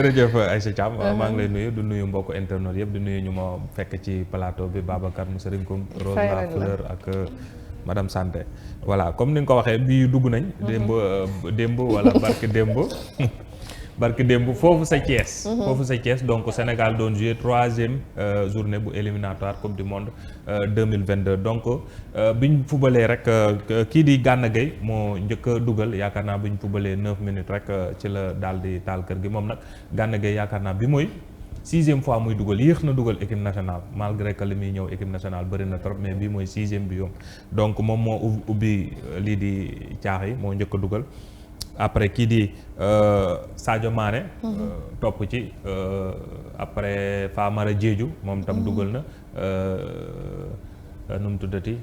jërëjëf Aïcha Thiam maa ngi lay nuyu du nuyu mbokk internet yëpp di nuyu ñu ma fekk ci plateau bi Babacar mu Serigne Koum Rose la Fleur ak madame Santé voilà comme ni nga ko waxee bii dugg nañ démb wala barki démb foofu sa Thiès donc Sénégal doon jouer 3e journée bu éliminatoire coupe du monde 2022 donc biñ fubalee rek kii di Gana Gueye moo njëkk a dugal yaakaar naa biñ fubalee 9 minutes rek ci la daal di taal kër gi moom nag Gana Gueye yaakaar naa bi mooy 6e fois muy dugal yéex na dugal équipe nationale malgré que li muy ñëw équipe nationale bëri na trop mais bii mooy 6e bi yoom donc moom moo ubbi lii di caax yi moo njëkk a dugal après kii di Sadio Mané topp ci après Famara Diédhiou moom tam dugal na nu mu tuddati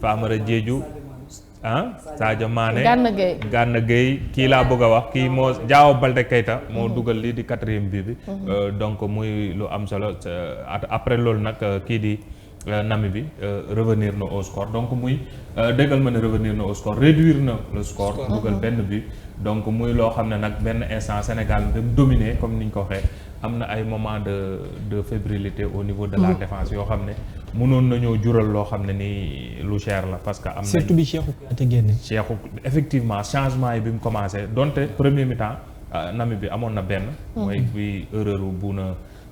Famara Diédhiou Sadio Mané Gana Gueye kii laa bëgg a wax kii moo Diao Baldé Keita moo dugal lii di 4e bi donc muy lu am solo après loolu nag kii di Namibie revenir na au score donc muy déggal ma ne revenir na au score réduire na le score dugal benn but donc muy loo xam ne nag benn instant Sénégal nga dominé comme ni ñu ko waxee am na ay moment de fébrilité au niveau de la défense yoo xam ne mënoon nañoo jural loo xam ne nii lu cher la parce que am na surtout bi Cheikhou Kouyaté génne effectivement changement yi bi mu commencé donte premier mi-temps Namibie amoon na benn mooy bi erreur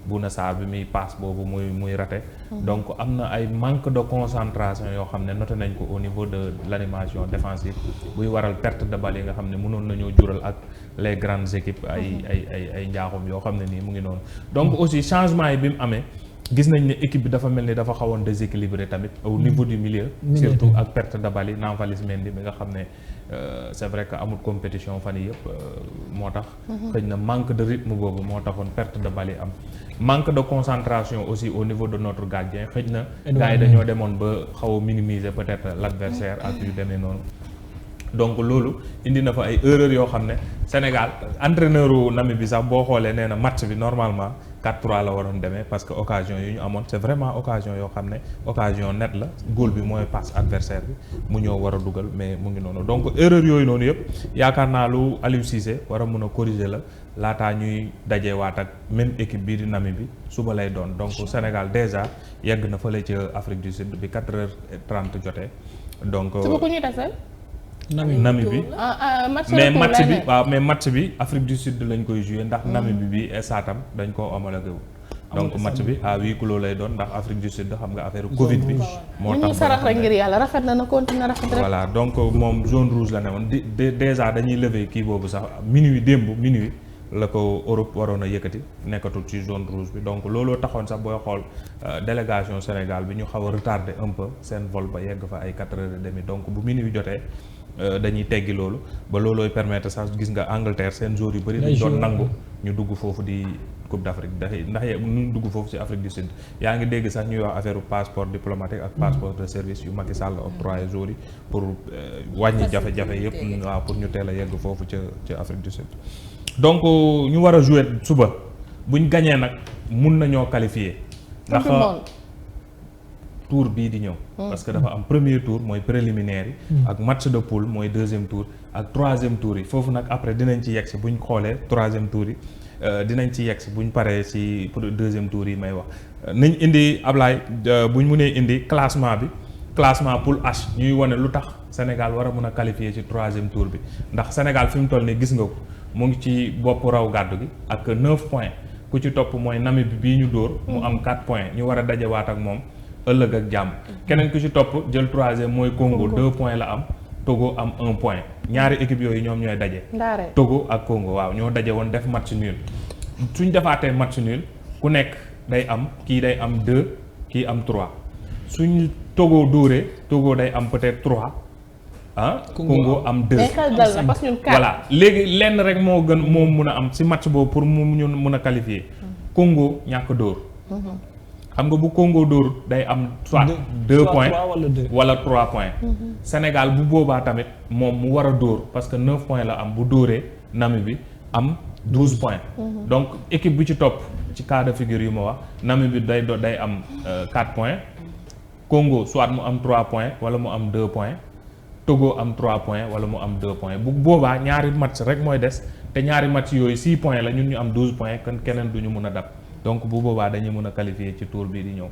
Bouna Sarr bi muy passe boobu muy raté donc am na ay manque de concentration yoo xam ne noté nañ ko au niveau de l'animation défensive buy waral perte de balle yi nga xam ne mënoon nañoo jural ak les grandes équipes ay njaaxum yoo xam ne nii mu ngi noonu donc aussi changement yi bi mu amee gis nañ ne équipe bi dafa mel ni dafa xawoon déséquilibré tamit au niveau du milieu surtout ak perte de balle yi Nampalys Mendy bi nga xam ne c'est vrai que amul compétition fan yii yëpp moo tax xëy na manque de rythme boobu moo taxoon perte de balle yi am manque de concentration aussi au niveau de notre gardien xëy na gars yi dañoo demoon ba xaw a minimiser peut-être l'adversaire ak yu demee noonu donc loolu indi na fa ay erreurs yoo xam ne Sénégal entraîneur u Namibie bi sax boo xoolee nee na match bi normalement 4-3 la waroon demee parce que occasion yi ñu amoon c'est vraiment occasion yoo xam ne occasion net la goal bi mooy passe adversaire bi mu ñëw war a dugal mais mu ngi noonu donc erreur yooyu noonu yëpp yaakaar naa lu Aliou Cissé war a mun a corriger la laataa ñuy dajewaat ak même équipe bii di Namibie bi suba lay doon donc Sénégal déjà yegg na fële ci Afrique du Sud bi 4h30 jotee donc. Namibie mais match bi waaw mais match bi Afrique du Sud lañ koy jouer ndax Namibie bi esaatam dañ koo homologué wu donc match bi à huis clos lay doon ndax Afrique du Sud xam nga affaire Covid bi moo tax sarax rek ngir yàlla rafet na continuer rafet rek voilà donc moom zone rouge la ne woon déjà dañuy lever kii boobu sax minuit la ko Europe waroon a yëkkati nekkatul ci zone rouge bi donc looloo taxoon sax booy xool délégation Sénégal bi ñu xaw a retardé un peu seen vol ba yegg fa ay 4h30 donc bu minuit jotee dañuy teggi loolu ba loolooy permettre sax gis nga Angleterre seen joueurs yu bëri dañ doon nangu ñu dugg foofu di Coupe d'Afrique ndax ñu dugg foofu ci Afrique du Sud yaa ngi dégg sax ñuy wax affaire passeport diplomatique ak passeport de service yu Macky Sall octroyé joueurs yi pour wàññi jafe-jafe yëpp waaw pour ñu teel a yegg foofu ca Afrique du Sud donc ñu war a jouer suba buñ gañee nag mun nañoo qualifier ndax tour bii di ñëw parce que dafa am premier tour mooy préliminaire yi ak match de poule mooy 2e tour ak 3e tour yi foofu nag après dinañ ci yegsi buñ xoolee 3e tour yi dinañ ci yegsi buñ paree ci pour 2e tour yi may wax nañ indi Ablaye buñ mënee indi classement poule H ñuy wane lu tax Sénégal war a mën a qualifier ci 3e tour bi ndax Sénégal fi mu toll nii gis nga ko mu ngi ci bopp raw gàddu gi ak 9 points ku ci topp mooy Namibie bii ñu dóor mu am 4 points ñu war a dajewaat ak moom ëllëg ak jàmm keneen ku ci topp jël 3e mooy Congo 2 points la am Togo am 1 point ñaari équipe yooyu ñoom ñooy daje Togo ak Congo waaw ñoo daje woon def match nul suñ defaatee match nul ku nekk day am kii day am 2 kii am 3 suñ Togo dóoree Togo day am peut-être 3 Congo am 2 voilà léegi lenn rek moo mun a am ci match boobu pour mu ñu mun a qualifier Congo ñàkk dóor xam nga bu Congo dóor day am soit 2 points wala 3 points Sénégal bu boobaa tamit moom mu war a dóor parce que 9 points la am bu dóoree Namibie bi am 12 points donc équipe bi ci topp ci cas de figure yu ma wax Namibie bi day am 4 points Congo soit mu am 3 points wala mu am 2 points Togo am 3 points wala mu am 2 points bu boobaa ñaari match rek mooy des te ñaari match yooyu 6 points la ñun ñu am 12 points kon keneen du ñu mun a dab donc bu boobaa dañuy mun a qualifier ci tour bii di ñëw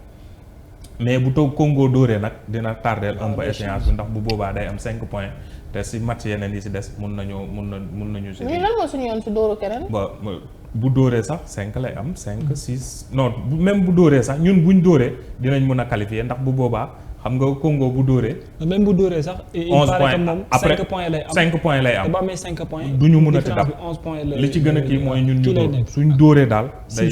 mais bu toog Congo dóoree nag dina tardeel un peu échéance bi ndax bu boobaa day am 5 points te si match yeneen yi si des mun nañu si ñun lan moo suñu yoon si dóoru keneen. bu dóoree sax 5 lay am 5 6 non même bu dóoree sax ñun buñ dóoree dinañ mun a qualifier ndax bu boobaa xam nga Congo bu dóoree. même bu dóoree sax. 11 points moom après 5 points lay am 5 points lay am. te ba amee 5 points. du ñu mun a ti dab 11 points li ci gën a kii mooy ñun ñu dóor suñ dóoree daal. day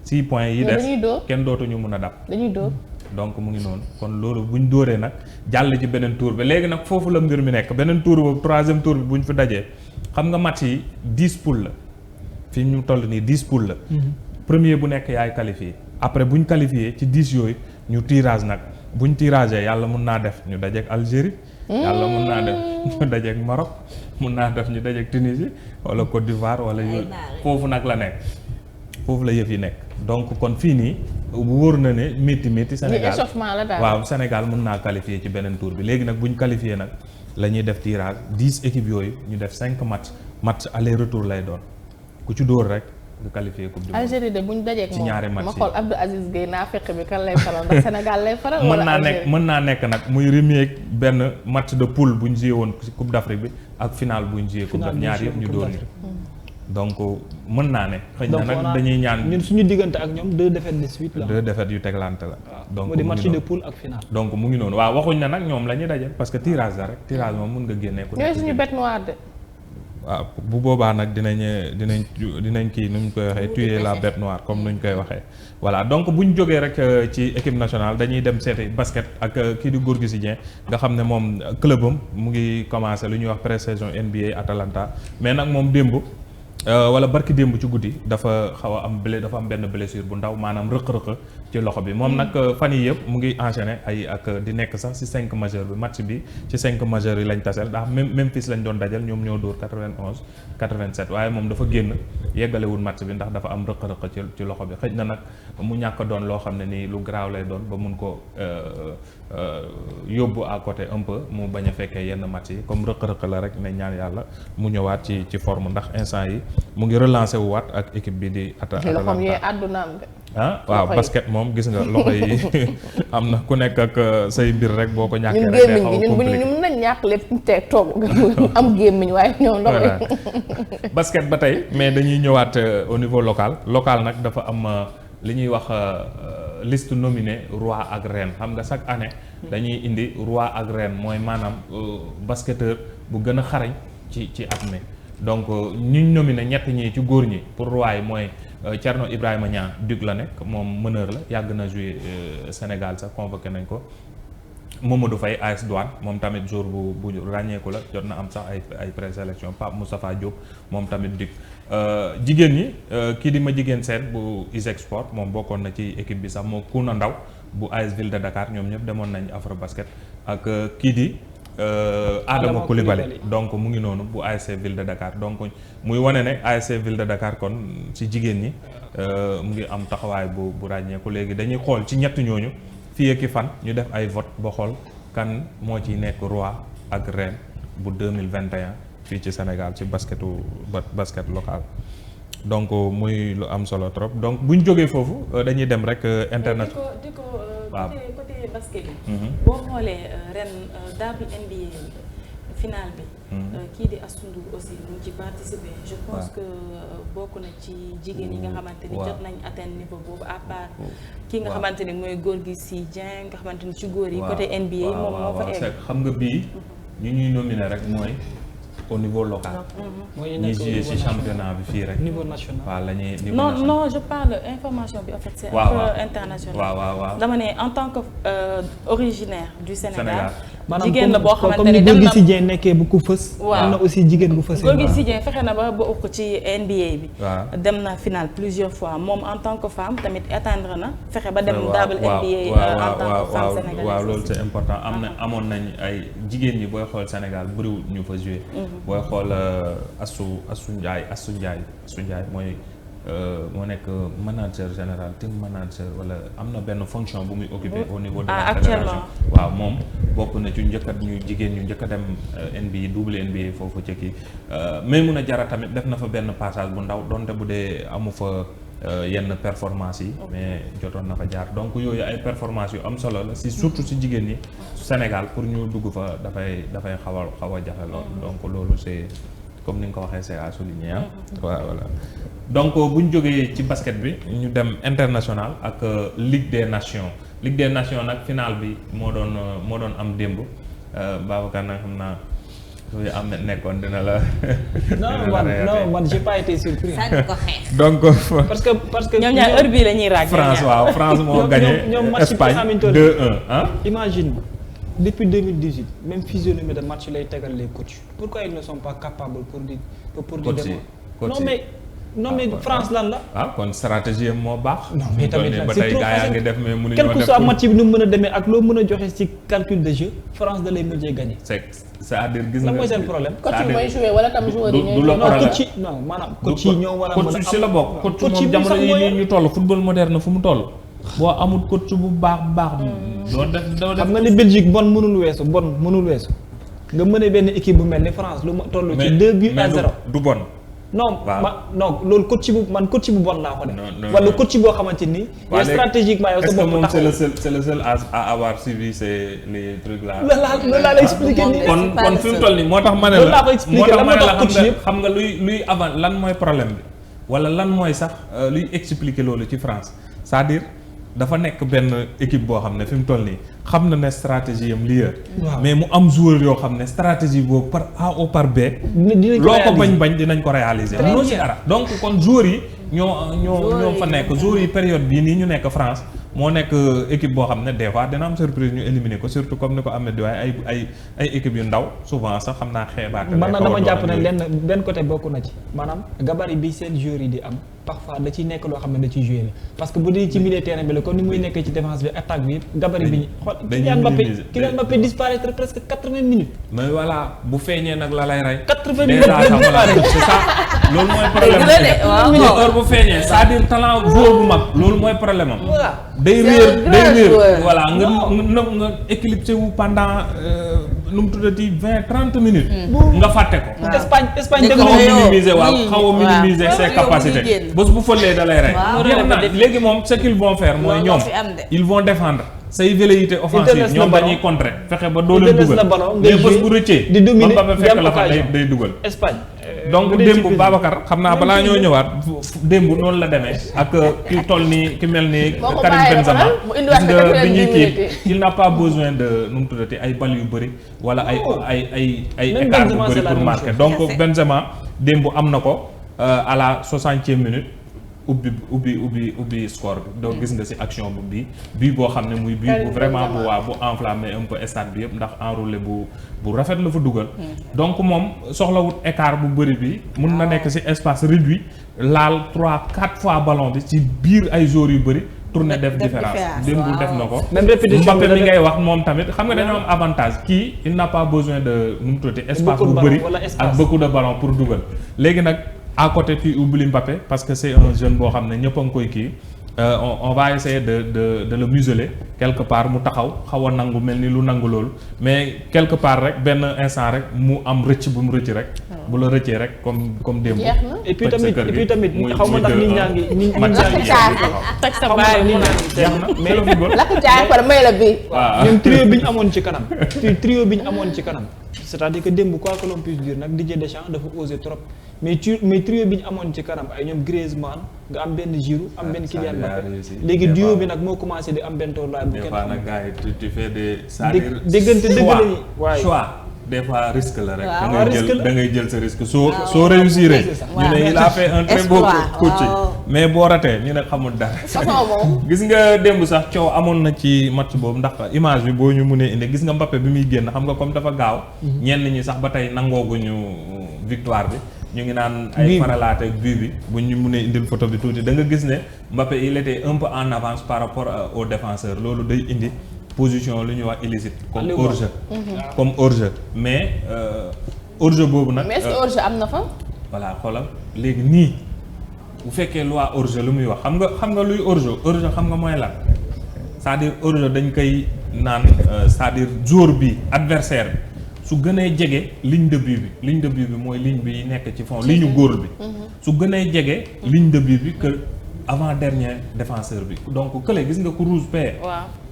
6 points yi des kenn dootuñu mun a dab. dañuy dóor. donc mu ngi noonu kon loolu buñ dóoree nag jàll ci beneen tour bi léegi nag foofu la mbir mi nekk beneen tour boobu 3e tour bi buñ fi dajee xam nga match yi 10 poules la fi ñu toll nii 10 poules la. premier bu nekk yaay qualifié après buñ qualifié ci 10 yooyu ñu tirage nag buñ tiragé yàlla mun naa def ñu dajeek Algérie. yàlla mun naa def ñu dajeek Maroc mun naa def ñu dajeek Tunisie wala Côte d'Ivoire wala yooyu foofu nag la nekk foofu la yëf yi nekk donc kon fii nii wóor na ne métti Sénégal échauffement la daal. waaw Sénégal mun naa qualifier ci beneen tour bi léegi nag buñ qualifié nag la ñuy def tirage 10 équipes yooyu ñu def 5 match aller retour lay doon ku ci dóor rek nga qualifié coupe du monde. Algérie de buñ dajeek ci ñaari match ma xool Abdou Aziz Gueye naa fekk bi kan lay faral ndax Sénégal lay faral. wala Algérie mën naa nekk nag muy remis benn match de poule bu ñu joué woon ci coupe d'Afrique bi ak final bu ñu joué coupe d'Afrique ñaar yëpp ñu dóor ñu donc mën naa ne. xëy na nag dañuy ñaan ñun suñu diggante ak ñoom 2 défaites de suite la. 2 défaites yu teglante la. donc moo di match de poule ak final. donc mu ngi noonu waaw waxuñ na nag ñoom la ñuy daje parce que tirage la rek tirage moom mun nga génnee. ku ñooy suñu bête noire de. waaw bu boobaa nag dinañ kii nu ñu koy waxee tuer la bête noire comme nu ñu koy waxee. voilà donc bu ñu jógee rek ci équipe nationale dañuy dem seeti basket ak kii di Gorgui Dieng nga xam ne moom clubam mu ngi commencé lu ñuy wax pré-saison NBA Atalanta mais nag moom démb. wala barki démb ci guddi dafa xaw a am dafa am benn blessure bu ndaw maanaam rëq-rëq ci loxo bi moom nag fan yii yëpp mu ngi enchaîné ak di nekk sax ci 5 majeur bi match bi ci 5 majeur yi lañ taseel ndax Memphis lañ doon dajal ñoom ñoo dóor 91 87 waaye moom dafa génn yeggalewul match bi ndax dafa am rëq-rëq ci loxo bi xëj na nag mu ñàkk doon loo xam ne nii lu garaaw lay doon ba mun ko yóbbu à côté un peu mu bañ a fekkee yenn match yi comme rëq-rëq la rek ne ñaan yàlla mu ñëwaat ci forme ndax instant yi mu ngi relancé wu waat ak équipe bi di Atalanta loxoom yee àddunaam de. waaw basket moom gis nga loxo yi am na ku nekk ak say mbir rek boo ko ñàkkee ñun rek day gémmiñ gi xaw a ñun compliqué mën nañ ñàkk lépp te toog am gémmiñ waaye ñoo ndox voilà basket ba tey mais dañuy ñëwaat au niveau local nag dafa am li ñuy wax liste nominée roi ak reine xam nga chaque année dañuy indi roi ak reine mooy maanaam basketteur bu gën a xarañ ci at mi donc ñu nominé ñett ñi ci góor ñi pour roi yi mooy Thierno Ibrahima Niang Duc la nekk moom meneur la yàgg na jouer Sénégal sax convoqué nañ ko Mamadou Faye AS Douane moom tamit jour bu ràññeeku la jot na am sax ay présélection Pape Moustapha Diop moom tamit Duc jigéen ñi kii di ma jigéen seen bu ISEG Sport moom bokkoon na ci équipe bi sax moo Kouna Ndaw bu AS Ville de Dakar ñoom ñëpp demoon nañ Afrobasket ak kii di Adama Coulibaly donc mu ngi noonu bu ASC Ville de Dakar donc muy wane ne ASC Ville de Dakar kon ci jigéen ñi mu ngi am taxawaay bu ràññeeku léegi dañuy xool ci ñett ñooñu fii ak fan ñu def ay vote ba xool kan moo ciy nekk roi ak reine bu 2021 fii ci Sénégal ci basket local donc muy lu am solo trop donc bu ñu jógee foofu dañuy dem rek internet. waaw côté basket bi. boo xoolee ren daabu NBA final bi. kii di Astou Ndour aussi mu ngi ci participer. je pense que bokk na ci jigéen yi nga xamante ni jot nañ atteindre niveau boobu à part. kii nga xamante ni mooy Gorgui Dieng nga xamante ni ci góor yi. côté NBA moom moo fa egg. xam nga bii ñu ñuy nominé rek mooy au niveau local. ñi joué ci championnat bi fii rek. niveau national waaw la ñuy niveau non national. non je parle information bi en fait c'est un peu international. waaw dama ne en tant que originaire du Sénégal. maanaam jigéen la boo xamante comme ni ni dem Gorgui na Dieng nekkee bu ko fës. waaw am na aussi jigéen bu fësee. Gorgui Dieng fexe na ba bokk ci NBA bi. waaw dem na final plusieurs fois moom en tant que femme tamit atteindre na fexe ba dem waaw double NBA en tant que femme sénégalaise. waaw loolu c'est important amoon nañ ay jigéen ñi booy xool Sénégal bëriwul ñu fa joué. booy xool Assou Ndiaye mooy moo nekk manager général team manager wala am na benn fonction bu muy occupé au niveau de la fédération waaw moom bokk na ci ñu jigéen ñu njëkk a dem NBA double NBA foofu ca kii Maimouna Diarra tamit def na fa benn passage bu ndaw donte bu dee amu fa yenn performance yi mais jotoon na fa jaar donc yooyu ay performance yu am solo la surtout si jigéen ñi Sénégal pour ñu dugg fa dafay xaw a jafe lool donc loolu c'est comme ni nga ko waxee c'est à souligner voilà donc bu ñu jógee ci basket bi ñu dem international ak Ligue des Nations nag finale bi moo doon am démb Babacar nag xam naa suy am nekkoon dina la. non man j'ai pas été surpris. donc parce que ñoom ñaar heure bii la ñuy raag. France moo gagné Espagne 2-1 imagine depuis 2018 même physionomie de match lay tegal les coachs pourquoi ils ne sont pas capables pour dire non mais France lan la. kon stratégie moo baax. non mais tamit ba tey gaa yaa ngi def mais mënuñoo def. quel que soit match bi nu mu mën a demee ak loo mën a joxe ci calcul de jeu France da lay mujjee gagné. c'est-à-dire gis nga lan mooy seen problème. coach yi mooy joué wala tam joueur yi ñooy. non maanaam coach yi ñoo war a mën a am coach si la bokk. coach moom jamono yi ñu toll football moderne fu mu toll. boo amul coach bu baax. doo def xam nga ni Belgique bon mënul weesu nga mën a benn équipe bu mel ni France lu ma toll ci 2-0 du bon. non loolu coach bu bon laa ko def. wala coach boo xamante ni. yow stratégiquement yow sa bopp taxaw est-ce que moom c'est le seul à avoir suivi les trucs là. loolu laa lay expliquer nii. kon fi mu toll nii moo tax ma ne la. loolu laa ko expliquer lan moo tax coach yëpp xam nga luy avant lan mooy problème bi wala lan mooy sax luy expliquer loolu ci France c'est-à-dire dafa nekk benn équipe boo xam ne fi mu toll nii xam na ne stratégie am lii mais mu am joueur yoo xam ne stratégie boobu par A ou par B. loo ko bañ dinañ ko réaliser. loolu ci dara donc kon joueurs yi ñoo fa nekk joueurs yi période bii nii ñu nekk France moo nekk équipe boo xam ne des fois dina am surprise ñu éliminer ko surtout comme ni ko Ahmed di waaye ay équipe yu ndaw souvent sax xam naa xeebaate. man na dama jàpp ne benn côté bokk na ci maanaam gabarit bi seen joueurs yi di am. parfois da ciy nekk loo xam ne da ciy joué la parce que bu dee ci milieu terrain bi la kon ni muy nekkee ci défense bi attaque bi yëpp gabarit bi ñu xool Kylian Mbappé disparaître presque 80 minutes. mais voilà bu feeñee nag la lay rey. 80 minutes c'est ça loolu mooy problème bi heure bu feeñee c'est-à-dire talent joueur bu mag loolu mooy problème am. day réer voilà nga éclipsé wu pendant nu mu tuddati 20-30 minutes. nga fàtte ko. Espagne dëgg xaw a minimiser ses capacités. bés bu fëlee da lay rey. léegi moom ce qu'ils vont faire mooy ñoom ils vont défendre say velléité offensive ñoom dañuy contrer fexe ba doo leen dugal mais bés bu rëccee di dominer ba fekk la fa day dugal. Espagne donc démb Babacar xam naa balaa ñoo ñëwaat démb noonu la demee ak ki toll nii ki mel ni Karim Benzema gis nga bi ñuy kii il n'a pas besoin de nu mu tuddati ay bal yu bëri wala ay écart bu bëri pour marquer donc Benzema démb am na ko à la 60e minute ubbi score bi donc gis nga ci action bii boo xam ne muy bii bu vraiment bu enflammé un peu stade bi yëpp ndax enroulé bu rafet la fa dugal donc moom soxlawut écart bu bëri bi mun na nekk ci espace réduit laal 3-4 fois ballon bi ci biir ay joueurs yu bëri tourné def différence démb def na ko Mbappé mi ngay wax moom tamit xam nga dañoo am avantage kii il n'a pas besoin de nu mu tuddati espace bu bëri ak beaucoup de ballon pour dugal léegi nag à côté puis oublie Mbappé parce que c'est un jeune boo xam ne ñëpp a ngi koy kii on va essayer de le museler quelque part mu taxaw xaw a nangu mel ni lu nangu loolu mais quelque part rek benn instant rek mu am rëcc bu mu rëcc rek bu la rëccee rek comme démb et puis tamit xaw ma ndax nit ñaa ngi teg sa baay mu jeex na mais le football lakk jaay par may la bi ñoom trio bi ñu amoon ci kanam c'est-à-dire que démb quoi que l'on puisse dire nag Didier Deschamps dafa osé trop mais trio bi ñu amoon ci kanam ay ñoom Griezmann nga am benn Giroud am benn Kylian Mbappé léegi duo bi nag moo commencé di am benn toolaay bu kenn xam tu fais des déggante dëgg la waaye choix des fois risque la rek da ngay jël sa risque soo réussir ñu ne il a fait un très beau coaching mais boo ratee ñu ne xamul dara gis nga démb sax coow amoon na ci match boobu ndax image bi boo ñu mënee indi gis nga Mbappé bi muy génn xam nga comme dafa gaaw ñenn ñi sax ba tey nangooguñu victoire bi ñu ngi naan ay faralaate ak bi bu ñu mënee indil photo bi tuuti da nga gis ne Mbappé il était un peu en avance par rapport aux défenseurs loolu day indi position lu ñuy wax illicite comme hors-jeu mais hors-jeu boobu nag mais est-ce que hors-jeu am na fa voilà xoolal léegi nii bu fekkee loi hors-jeu lu muy wax xam nga luy hors-jeu xam nga mooy lan c'est-à-dire hors-jeu dañ koy naan c'est-à-dire joueur bi adversaire bi su gënee jege ligne de but bi mooy ligne bi nekk ci fond ligne góor bi su gënee jege ligne de but bi que avant dernier défenseur bi donc kële gis nga ko rouge paye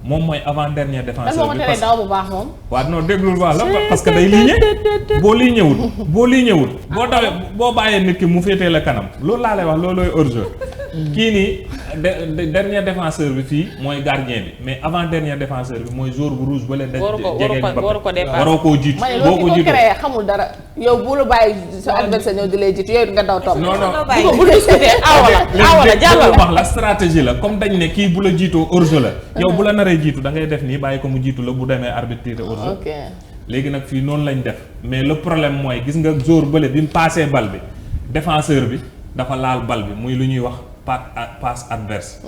moom mooy avant dernier défenseur bi parce que daw bu baax moom waaw non déglul baax la parce que day ligné boo ligné wul boo dawee boo bàyyee nit ki mu féetee la kanam loolu laa lay wax loolooy hors-jeu kii nii dernier défenseur bi fii mooy gardien bi mais avant dernier défenseur bi mooy joueur bu rouge ba leen waroo koo jiitu boo ko jiitu créé xamul dara yow bu la bàyyi sa adversaire ñëw di lay jiitu yow nga daw topp non bu discuter awala jàll wax la stratégie la comme dañ ne kii bu la jiitoo hors-jeu la yow bu la naree jiitu da ngay def nii bàyyi ko mu jiitu la bu demee arbitre hors-jeu léegi nag fii noonu lañ def mais le problème mooy gis nga joueur bële bi mu passé bal bi défenseur bi dafa laal bal bi muy lu ñuy wax passe adverse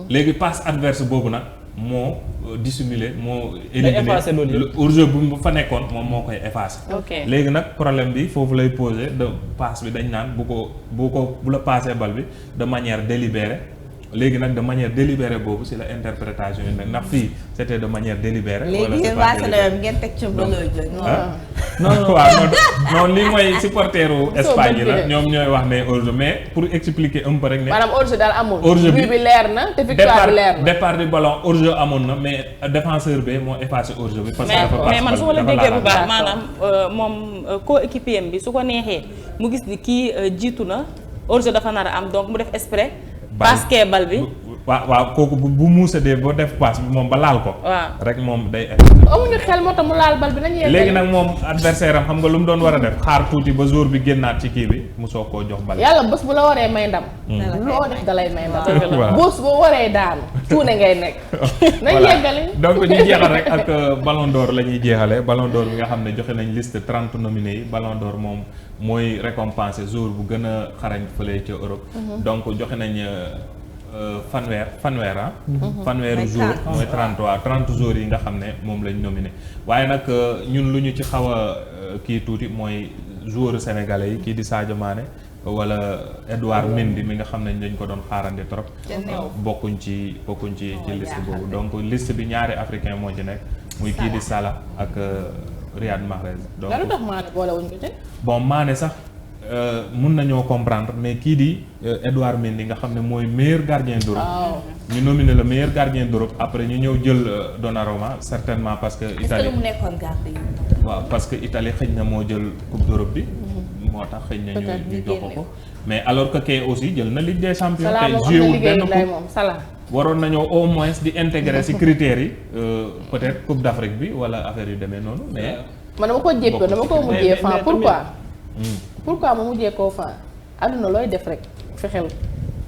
léegi passe adverse boobu nag moo dissimuler moo éliminer hors-jeu bu fa nekkoon moom moo koy effacer léegi nag problème bi foofu lay poser de passe bi dañ naan bu la passé bal bi de manière délibérée léegi nag de manière délibérée boobu si la interprétation yi nag ndax fii c'était de manière délibérée. léegi yéen waa Sénégal ngeen teg ca non waaw non li mooy supporteru Espagne yi la ñoom ñooy wax ne hors-jeu mais pour expliquer un peu rek ne. maanaam hors-jeu daal amul. hors-jeu bi leer na te victoire bi leer na. départ du ballon hors-jeu amoon na mais défenseur bi moo effacé hors-jeu bi. parce que dafa mais man su ma la déggee bu baax maanaam moom coéquipier bi su ko neexee mu gis ni kii jiitu na hors-jeu dafa nar a am donc mu def exprès. passe bal bi waaw kooku bu muusadee boo def passe bi moom ba laal ko. waaw rek moom day. amuñu xel moo tax mu laal bal bi nañu yeggali. léegi nag moom adversaire am xam nga lu mu doon war a def xaar tuuti ba jour bi génnaat ci kii bi mu soog koo jox bal. yàlla bés bu la waree may ndam. loo def da lay may ndam. bés boo waree daanu tuune ngay nekk. nañ yeggali. donc ñu jeexal rek ak ballon d'or la ñuy jeexalee ballon d'or bi nga xam ne joxe nañ liste 30 nominés yi ballon d'or moom mooy récompenser jour bu gën a xarañ fële ca Europe. donc joxe nañ. fanweer fanweeru jour mooy 30 jours yi nga xam ne moom lañ nominé waaye nag ñun lu ñu ci xaw a kii tuuti mooy joueur sénégalais yi kii di Sadio Mané wala Edouard Mendy mi nga xam ne dañ ko doon xaarandi trop bokkuñ ci liste boobu donc liste bi ñaari africain moo ci nekk muy kii di Salah ak Riyad Mahrez donc lu tax Mané boolewuñ ko ci bon Mané sax mun nañoo comprendre mais kii di Edouard Mendy nga xam ne mooy meilleur gardien d'Europe ñu nominé le meilleur gardien d'Europe après ñu ñëw jël Donnarumma certainement parce que Italie mu nekkoon gardien waaw parce que Italie xëy na moo jël coupe d'Europe bi moo tax xëy na ñu jox ko mais alors que kay aussi jël na Ligue des champions tey joué benn coupe waroon nañoo au moins di intégrer ci critères yi peut-être coupe d'Afrique bi wala affaire yu demee noonu mais man dama ko jéppi dama ko mujjee fan pourquoi ma mujjee koo fan àdduna looy def rek fexeel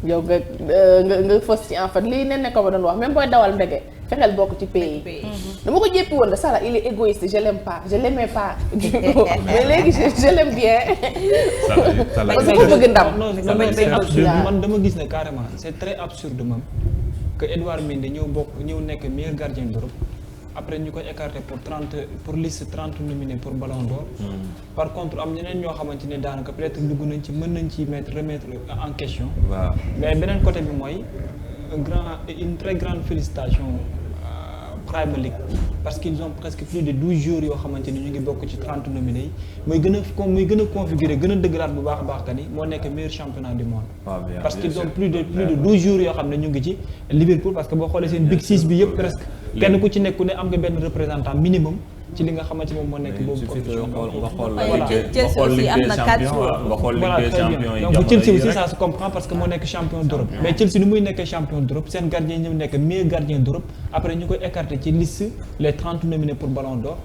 yow nga fës ci en fait lii nen ne ko ba doon wax même booy dawal mbege fexeel bokk ci pays yi dama ko jéppi woon de Salah il est égoïste je l'aime pas je l'aimais pas du coup mais léegi je l'aime bien parce que ko bëgg ndam man dama gis ne carrément c'est très absurde même que Edouard Mendy ñëw nekk meilleur gardien d'Europe après ñu koy écarté pour liste 30 nominés pour Ballon d'Or. Par contre am ñeneen ñoo xamante ne daanaka peut-être dugg nañ ci mën nañ ci remettre en question. waaw mais beneen côté bi mooy une très grande félicitation Premier League parce qu'ils ont presque plus de 12 jours yoo xamante ni ñu ngi bokk ci 30 nominés yi muy gën a configurer gën a dëggalaat bu baax a baax que ni moo nekk meilleur championnat du monde. parce qu'ils ont plus de 12 jours yoo xam ne ñu ngi ci Liverpool parce que boo xoolee seen Big Six bi yëpp presque. kenn ku ci nekk ku ne am nga benn représentant minimum ci li nga xamante moom moo nekk boobu compétition nga xool Ligue des champions yi donc Chelsea aussi ça se comprend parce que moo nekk champion d'Europe mais Chelsea ni muy nekkee champion d'Europe seen gardien ñëw nekk meilleur gardien d'Europe après ñu koy écarter ci liste les 30 nominés pour Ballon d'Or.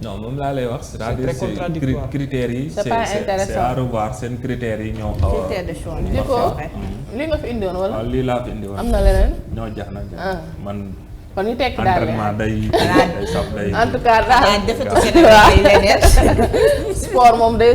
non moom laa lay wax c'est-à-dire très contradictoire critères yi c'est à revoir seen critères yi ñoo xaw a critères de choix li ko li nga fi indiwoon wala waaw lii laa fi indiwoon am na leneen ñoo jax na man kon ñu tekki daal entraînement day saf day en tout cas daal defatu Sénégal leneen sport moom day